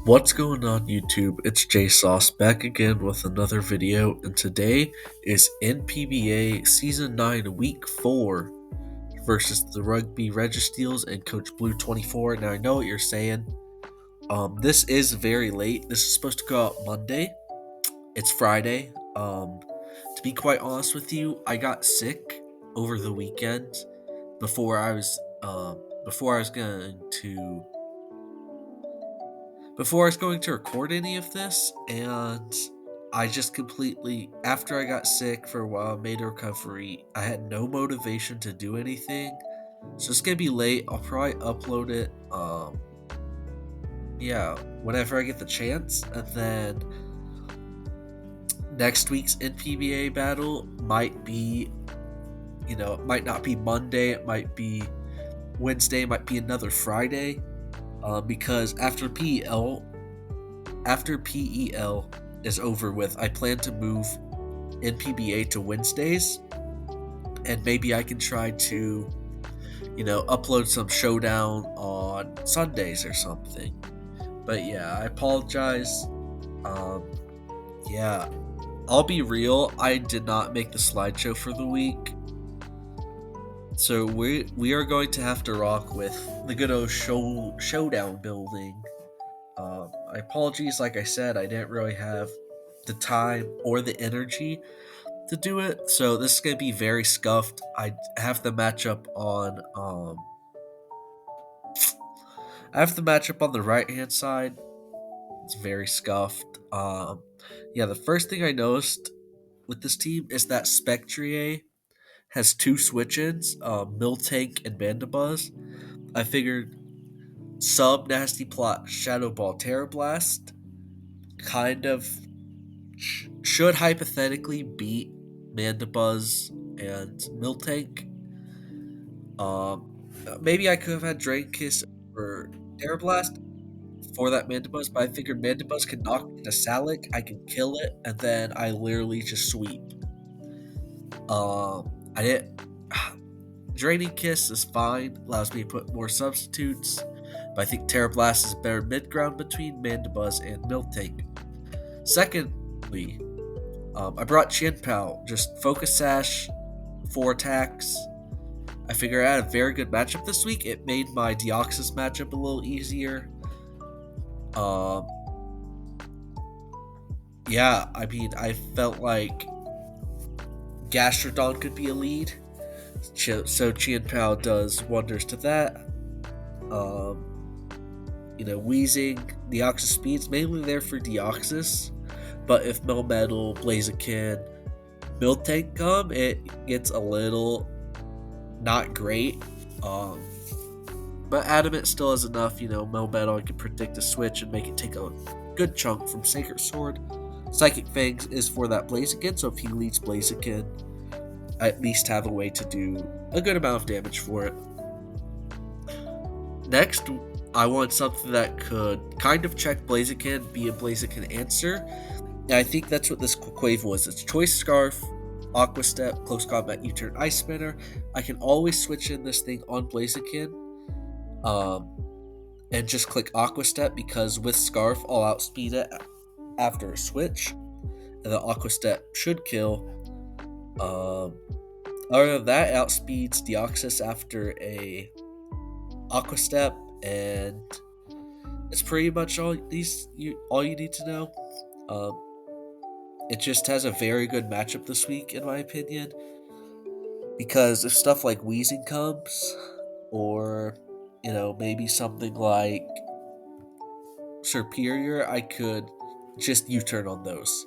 What's going on YouTube? It's JSauce back again with another video, and today is NPBA Season 9 Week 4 versus the Rugby Registeals and Coach blue24. Now I know what you're saying. This is very late. This is supposed to go out Monday. It's Friday. To be quite honest with you, I got sick over the weekend before I was before I was going to record any of this, and I just completely, after I got sick for a while, made a recovery. I had no motivation to do anything, so it's gonna be late. I'll probably upload it, yeah, whenever I get the chance, and then next week's NPBA battle might be, it might not be Monday, it might be Wednesday, it might be another Friday, because after PEL is over with, I plan to move NPBA to Wednesdays, and maybe I can try to, upload some Showdown on Sundays or something. But yeah, I apologize. Um, yeah, I'll be real. I did not make the slideshow for the week, so we are going to have to rock with the good old Showdown building. I apologies, like I said, I didn't really have the time or the energy to do it, so this is gonna be very scuffed. I have the matchup on the right hand side. It's very scuffed. Yeah, the first thing I noticed with this team is that Spectrier has two switch-ins, Miltank and Bandabuzz. I figured sub Nasty Plot Shadow Ball Terror Blast kind of should hypothetically beat Mandibuzz and Miltank. Maybe I could have had Drain Kiss or Terror Blast for that Mandibuzz, but I figured Mandibuzz can knock into Salic, I can kill it, and then I literally just sweep. I didn't. Draining Kiss is fine, allows me to put more substitutes, but I think Terror Blast is better mid ground between Mandibuzz and Miltank. Secondly, I brought Chien-Pao, just Focus Sash, 4 attacks. I figured I had a very good matchup this week. It made my Deoxys matchup a little easier. Yeah, I mean, I felt like Gastrodon could be a lead, so Chien-Pao does wonders to that. Wheezing, Deoxys speed's mainly there for Deoxys, but if Melmetal, Blaziken, Miltank come, it gets a little not great. But Adamant still has enough, Melmetal can predict a switch and make it take a good chunk from Sacred Sword. Psychic Fangs is for that Blaziken, so if he leads Blaziken, I at least have a way to do a good amount of damage for it. Next, I want something that could kind of check Blaziken, be a Blaziken answer. And I think that's what this Quave was. It's Choice Scarf, Aqua Step, Close Combat, U-Turn, Ice Spinner. I can always switch in this thing on Blaziken, and just click Aqua Step, because with Scarf, I'll outspeed it after a switch, and the Aqua Step should kill. Other than that, it outspeeds Deoxys after a Aqua Step, and it's pretty much all you need to know. It just has a very good matchup this week, in my opinion, because if stuff like Wheezing comes, or maybe something like Superior, I could just U-turn on those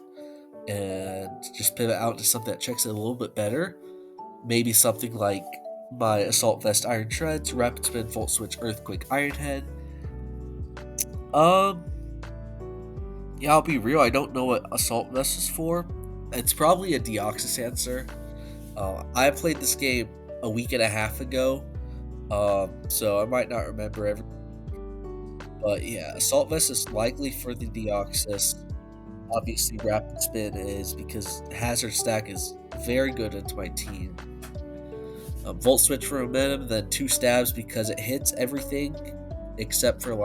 and just pivot out to something that checks it a little bit better. Maybe something like my Assault Vest Iron Shreds, Rapid Spin, Volt Switch, Earthquake, Iron Head. Yeah, I'll be real, I don't know what Assault Vest is for. It's probably a Deoxys answer. I played this game a week and a half ago, so I might not remember everything. But yeah, Assault Vest is likely for the Deoxys. Obviously, Rapid Spin is because Hazard Stack is very good into my team. Volt Switch for Momentum, then 2 stabs because it hits everything except for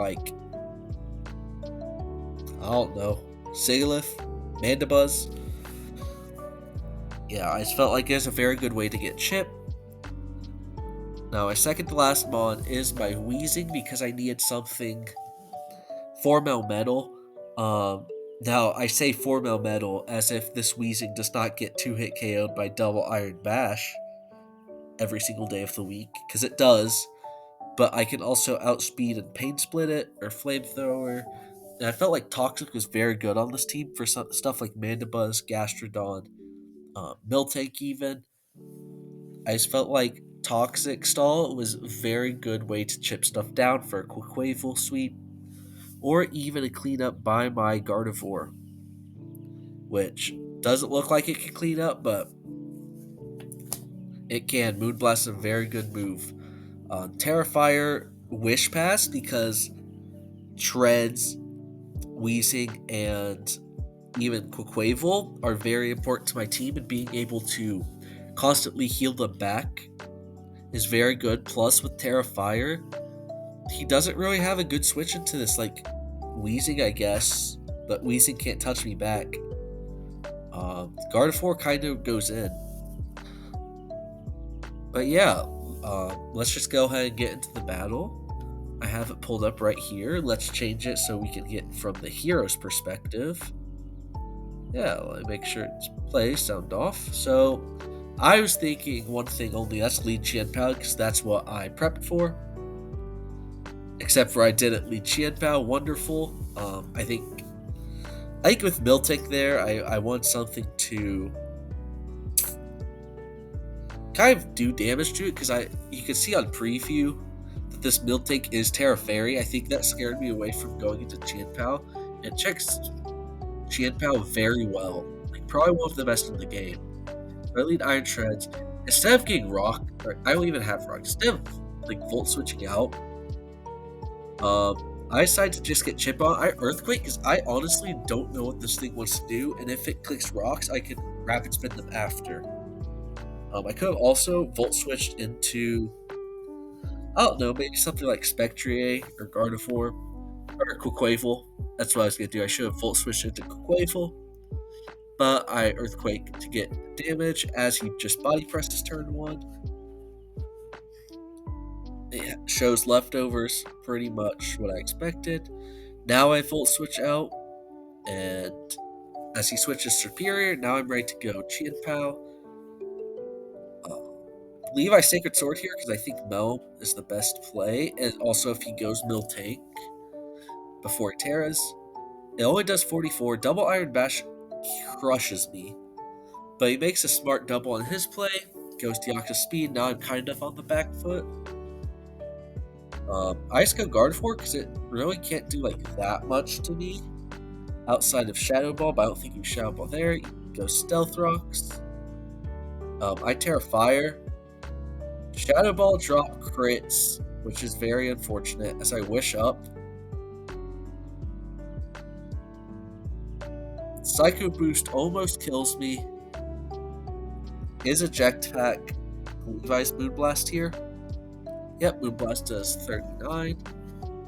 I don't know, Sigalith, Mandibuzz. Yeah, I just felt like it's a very good way to get chip. Now, my second to last mon is my Wheezing because I needed something 4 metal. Um, Now, I say 4 metal as if this Wheezing does not get 2-hit KO'd by double Iron Bash every single day of the week, because it does, but I can also outspeed and pain split it or flamethrower. And I felt like Toxic was very good on this team for some stuff like Mandibuzz, Gastrodon, Miltank even. I just felt like Toxic Stall was a very good way to chip stuff down for a quick Quavel sweep, or even a cleanup by my Gardevoir, which doesn't look like it can clean up, but it can. Moonblast is a very good move. Terrifier, Wish Pass, because Treads, Weezing, and even Quavel are very important to my team, and being able to constantly heal them back is very good. Plus, with Terrifier, he doesn't really have a good switch into this, like Weezing, I guess, but Weezing can't touch me back. Gardevoir kind of goes in. But yeah, let's just go ahead and get into the battle. I have it pulled up right here. Let's change it so we can get from the hero's perspective. Yeah, let me make sure it's play, sound off. So, I was thinking one thing only, that's lead Qianpao, because that's what I prepped for. Except for I didn't lead Qianpao, wonderful. I think with Miltank there, I want something to kind of do damage to it, because you can see on preview that this Miltank is Terra Fairy. I think that scared me away from going into Qianpao. It checks Qianpao very well. Like, probably one of the best in the game. I lead Iron Shreds. Instead of getting Rock, or I don't even have Rock, instead of like Volt switching out, I decided to just get Chip on. I Earthquake because I honestly don't know what this thing wants to do, and if it clicks rocks, I can rapid spin them after. I could have also Volt switched into, I don't know, maybe something like Spectrier or Gardevoir or Quavel. That's what I was gonna do. I should have Volt switched into Quavel, but I Earthquake to get damage as he just body presses turn 1. It shows leftovers, pretty much what I expected. Now I Volt switch out, and as he switches Superior, now I'm ready to go Qianpao. Levi Sacred Sword here because I think Mel is the best play, and also if he goes Miltank before Terras. It only does 44. Double Iron Bash crushes me, but he makes a smart double on his play. Goes Deoxys Speed. Now I'm kind of on the back foot. I just go Gardevoir because it really can't do like that much to me outside of Shadow Ball, but I don't think you Shadow Ball there. You go Stealth Rocks. I Terra Fire. Shadow Ball drop crits, which is very unfortunate as I wish up. Psycho Boost almost kills me. Is Eject Pack Levi's Moonblast here? Yep, Moonblast does 39.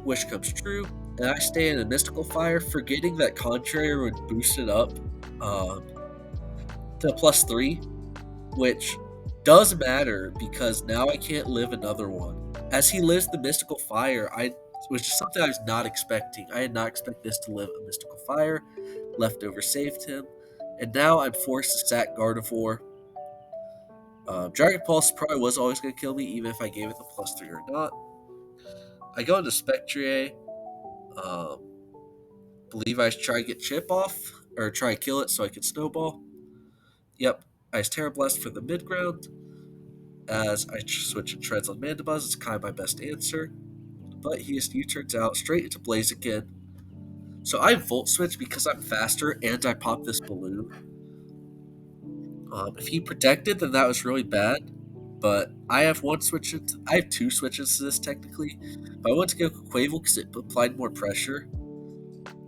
Wish comes true. And I stay in a Mystical Fire, forgetting that Contrary would boost it up to +3, which does matter because now I can't live another one. As he lives the Mystical Fire, which is something I was not expecting. I did not expect this to live a Mystical Fire. Leftover saved him. And now I'm forced to sack Gardevoir. Dragon Pulse probably was always going to kill me, even if I gave it the +3 or not. I go into Spectrier. Believe I should try to get Chip off, or try to kill it so I can Snowball. Yep, I Terra Blast for the mid ground. As I switch and Treads on Mandibuzz, it's kind of my best answer. But he just U-turns out straight into Blaziken. So I Volt Switch because I'm faster and I pop this balloon. If he protected, then that was really bad. But I have I have 2 switches to this technically. But I want to go Quavel because it applied more pressure.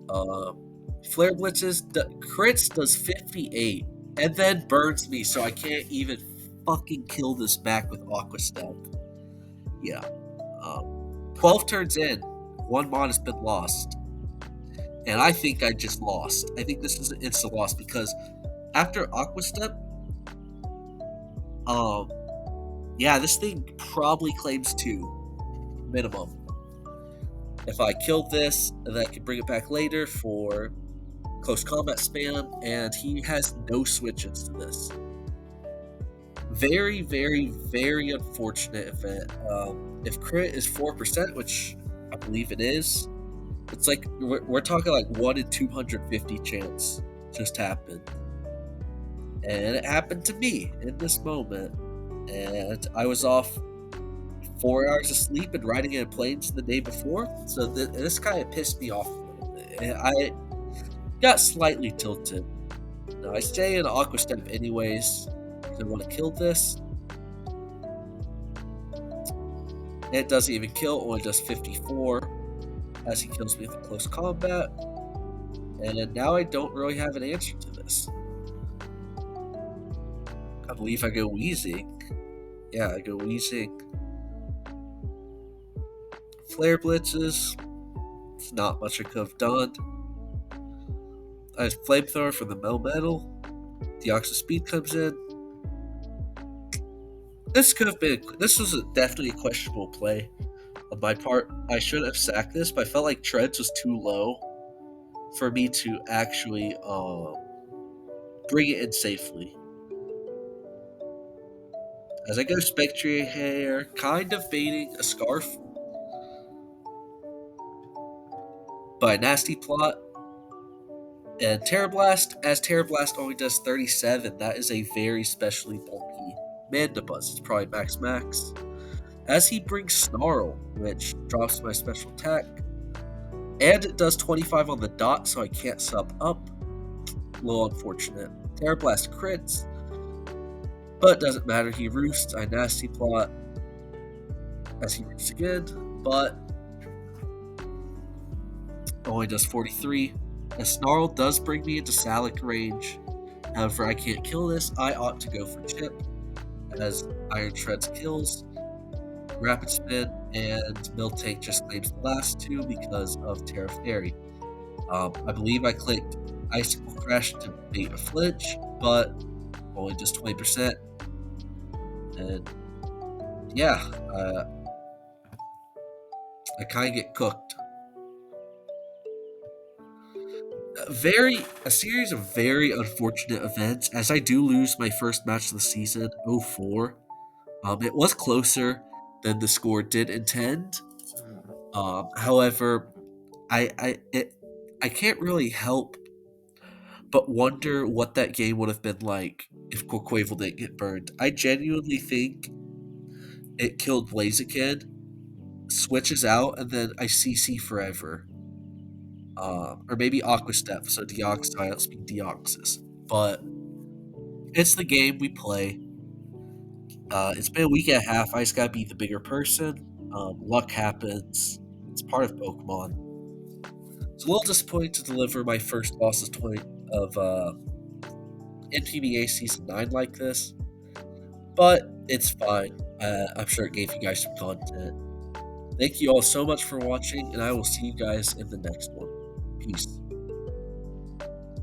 Flare Blitzes, crits does 58 and then burns me, so I can't even fucking kill this back with Aqua Step. Yeah. 12 turns in, 1 mod has been lost. and I think I just lost. I think this is an instant loss because after Aqua Step, um, yeah, this thing probably claims 2 minimum. If I kill this, then I can bring it back later for close combat spam, and he has no switches to this. Very, very, very unfortunate event. If crit is 4%, which I believe it is, it's like we're talking like 1 in 250 chance just happened. And it happened to me in this moment. And I was off 4 hours of sleep and riding in planes the day before. So this kind of pissed me off a little bit. And I got slightly tilted. Now I stay in Aqua Step anyways because I want to kill this. It doesn't even kill, only does 54 as he kills me with close combat. And now I don't really have an answer to this. I believe I go Wheezing. Yeah, I go Wheezing. Flare Blitzes. It's not much I could have done. I have Flamethrower for the Melmetal. Deoxys Speed comes in. This could have been. This was definitely a questionable play on my part. I should have sacked this, but I felt like Treads was too low for me to actually bring it in safely. As I go Spectre Hair, kind of baiting a Scarf. By Nasty Plot. And Terrablast, as Terrablast only does 37, that is a very specially bulky Mandibuzz. It's probably max. As he brings Snarl, which drops my special attack. And it does 25 on the dot, so I can't sub up. A little unfortunate. Terrablast crits. But it doesn't matter, he roosts. I Nasty Plot as he roosts again, but only does 43. A Snarl does bring me into Salic range. However, I can't kill this. I ought to go for Chip, as Iron Shreds kills. Rapid Spin and Miltank just claims the last 2 because of Terra Fairy. I believe I clicked Icicle Crash to bait a flinch, but only just 20%. And yeah, I kind of get cooked. A series of very unfortunate events, as I do lose my first match of the season, 0-4. It was closer than the score did intend. However, I can't really help but wonder what that game would have been like if Quaquaval didn't get burned. I genuinely think it killed Blaziken, switches out, and then I CC forever. Or maybe Aqua Step, so Deoxys, I outspeed Deoxys. But it's the game we play. It's been a week and a half. I just gotta be the bigger person. Luck happens. It's part of Pokemon. It's a little disappointing to deliver my first loss of NPBA Season 9 like this. But it's fine. I'm sure it gave you guys some content. Thank you all so much for watching, and I will see you guys in the next one. Peace.